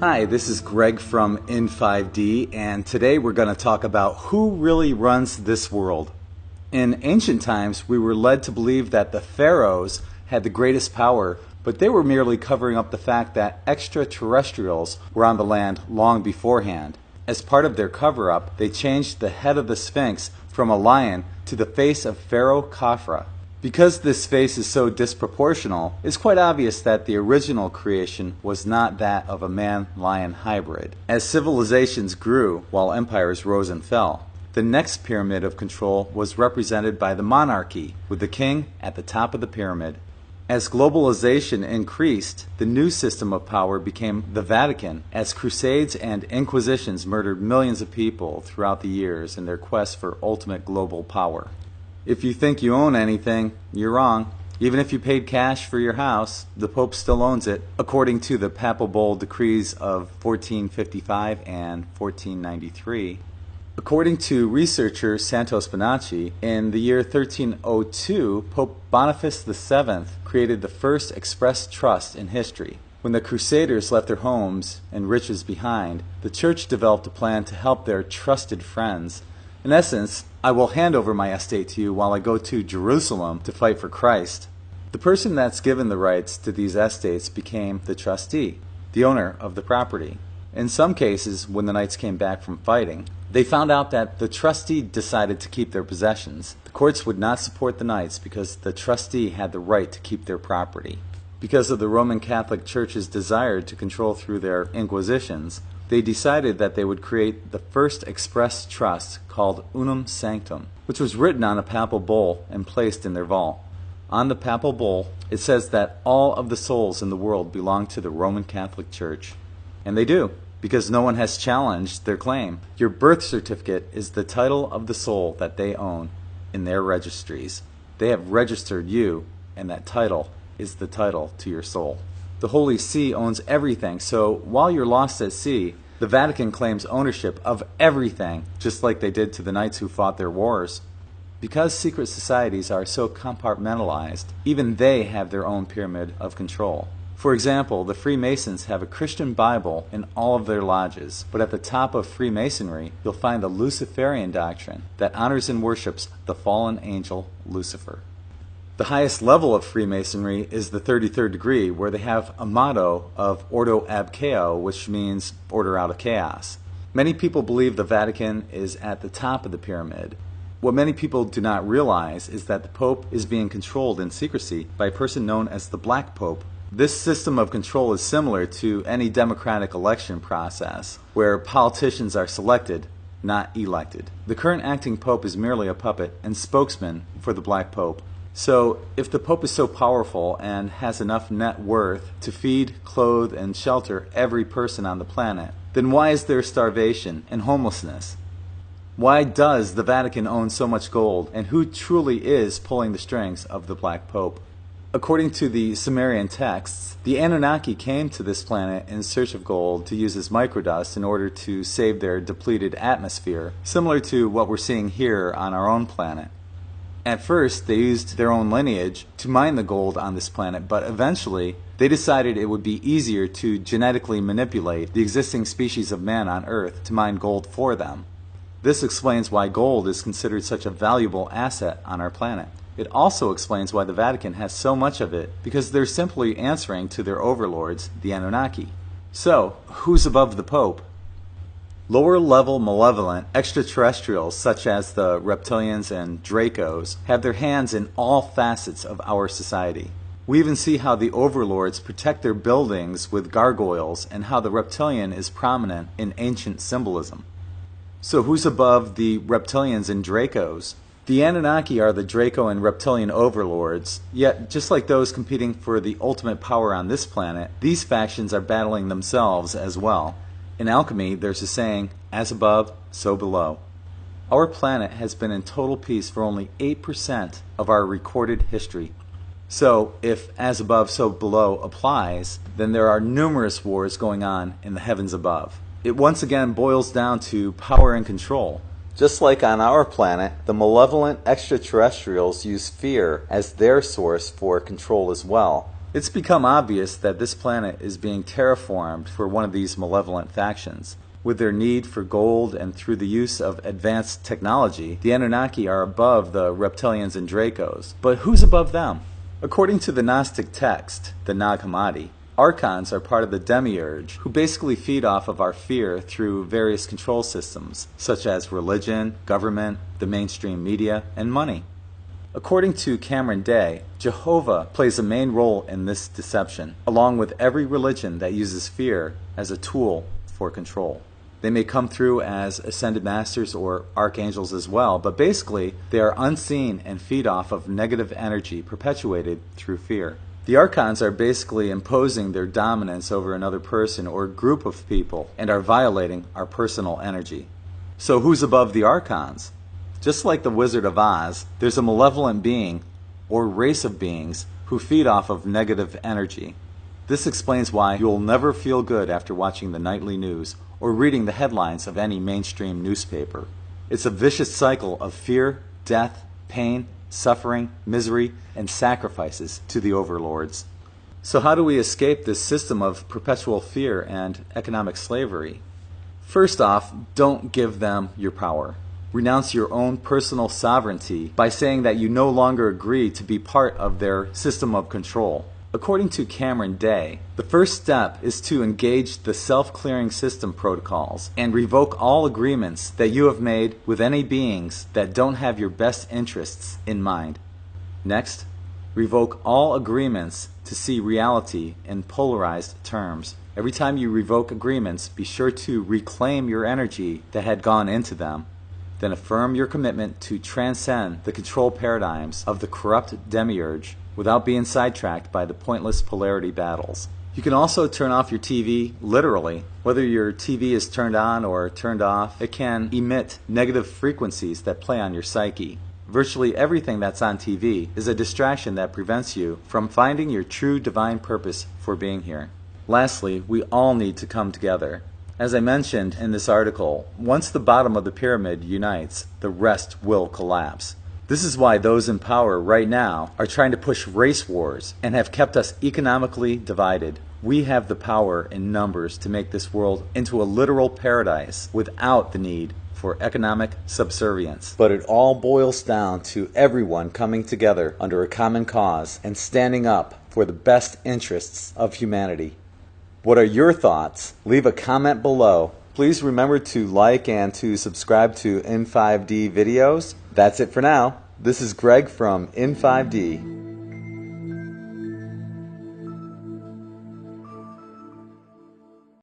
Hi, this is Greg from In5D, and today we're going to talk about who really runs this world. In ancient times, we were led to believe that the pharaohs had the greatest power, but they were merely covering up the fact that extraterrestrials were on the land long beforehand. As part of their cover-up, they changed the head of the Sphinx from a lion to the face of Pharaoh Khafra. Because this face is so disproportional, it's quite obvious that the original creation was not that of a man-lion hybrid. As civilizations grew while empires rose and fell, the next pyramid of control was represented by the monarchy, with the king at the top of the pyramid. As globalization increased, the new system of power became the Vatican, as crusades and inquisitions murdered millions of people throughout the years in their quest for ultimate global power. If you think you own anything, you're wrong. Even if you paid cash for your house, the Pope still owns it, according to the Papal Bull decrees of 1455 and 1493. According to researcher Santos Bonacci, in the year 1302, Pope Boniface VII created the first express trust in history. When the Crusaders left their homes and riches behind, the Church developed a plan to help their trusted friends. In essence, I will hand over my estate to you while I go to Jerusalem to fight for Christ. The person that's given the rights to these estates became the trustee, the owner of the property. In some cases, when the knights came back from fighting, they found out that the trustee decided to keep their possessions. The courts would not support the knights because the trustee had the right to keep their property. Because of the Roman Catholic Church's desire to control through their inquisitions, they decided that they would create the first express trust called Unum Sanctum, which was written on a papal bull and placed in their vault. On the papal bull, it says that all of the souls in the world belong to the Roman Catholic Church. And they do, because no one has challenged their claim. Your birth certificate is the title of the soul that they own in their registries. They have registered you, and that title is the title to your soul. The Holy See owns everything, so while you're lost at sea, the Vatican claims ownership of everything, just like they did to the knights who fought their wars. Because secret societies are so compartmentalized, even they have their own pyramid of control. For example, the Freemasons have a Christian Bible in all of their lodges, but at the top of Freemasonry, you'll find the Luciferian doctrine that honors and worships the fallen angel Lucifer. The highest level of Freemasonry is the 33rd degree, where they have a motto of Ordo ab Chao, which means order out of chaos. Many people believe the Vatican is at the top of the pyramid. What many people do not realize is that the Pope is being controlled in secrecy by a person known as the Black Pope. This system of control is similar to any democratic election process, where politicians are selected, not elected. The current acting Pope is merely a puppet and spokesman for the Black Pope. So, if the Pope is so powerful and has enough net worth to feed, clothe, and shelter every person on the planet, then why is there starvation and homelessness? Why does the Vatican own so much gold, and who truly is pulling the strings of the Black Pope? According to the Sumerian texts, the Anunnaki came to this planet in search of gold to use as microdust in order to save their depleted atmosphere, similar to what we're seeing here on our own planet. At first, they used their own lineage to mine the gold on this planet, but eventually, they decided it would be easier to genetically manipulate the existing species of man on Earth to mine gold for them. This explains why gold is considered such a valuable asset on our planet. It also explains why the Vatican has so much of it, because they're simply answering to their overlords, the Anunnaki. So, who's above the Pope? Lower-level malevolent extraterrestrials such as the reptilians and Dracos have their hands in all facets of our society. We even see how the overlords protect their buildings with gargoyles and how the reptilian is prominent in ancient symbolism. So who's above the reptilians and Dracos? The Anunnaki are the Draco and reptilian overlords, yet just like those competing for the ultimate power on this planet, these factions are battling themselves as well. In alchemy, there's a saying, as above, so below. Our planet has been in total peace for only 8% of our recorded history. So, if as above, so below applies, then there are numerous wars going on in the heavens above. It once again boils down to power and control. Just like on our planet, the malevolent extraterrestrials use fear as their source for control as well. It's become obvious that this planet is being terraformed for one of these malevolent factions. With their need for gold and through the use of advanced technology, the Anunnaki are above the reptilians and Dracos. But who's above them? According to the Gnostic text, the Nag Hammadi, Archons are part of the Demiurge, who basically feed off of our fear through various control systems, such as religion, government, the mainstream media, and money. According to Cameron Day, Jehovah plays a main role in this deception, along with every religion that uses fear as a tool for control. They may come through as ascended masters or archangels as well, but basically they are unseen and feed off of negative energy perpetuated through fear. The Archons are basically imposing their dominance over another person or group of people and are violating our personal energy. So who's above the Archons? Just like the Wizard of Oz, there's a malevolent being or race of beings who feed off of negative energy. This explains why you'll never feel good after watching the nightly news or reading the headlines of any mainstream newspaper. It's a vicious cycle of fear, death, pain, suffering, misery, and sacrifices to the overlords. So how do we escape this system of perpetual fear and economic slavery? First off, don't give them your power. Renounce your own personal sovereignty by saying that you no longer agree to be part of their system of control. According to Cameron Day, the first step is to engage the self-clearing system protocols and revoke all agreements that you have made with any beings that don't have your best interests in mind. Next, revoke all agreements to see reality in polarized terms. Every time you revoke agreements, be sure to reclaim your energy that had gone into them. Then affirm your commitment to transcend the control paradigms of the corrupt demiurge without being sidetracked by the pointless polarity battles. You can also turn off your TV, literally. Whether your TV is turned on or turned off, it can emit negative frequencies that play on your psyche. Virtually everything that's on TV is a distraction that prevents you from finding your true divine purpose for being here. Lastly, we all need to come together. As I mentioned in this article, once the bottom of the pyramid unites, the rest will collapse. This is why those in power right now are trying to push race wars and have kept us economically divided. We have the power in numbers to make this world into a literal paradise without the need for economic subservience. But it all boils down to everyone coming together under a common cause and standing up for the best interests of humanity. What are your thoughts? Leave a comment below. Please remember to like and to subscribe to In5D videos. That's it for now. This is Greg from In5D.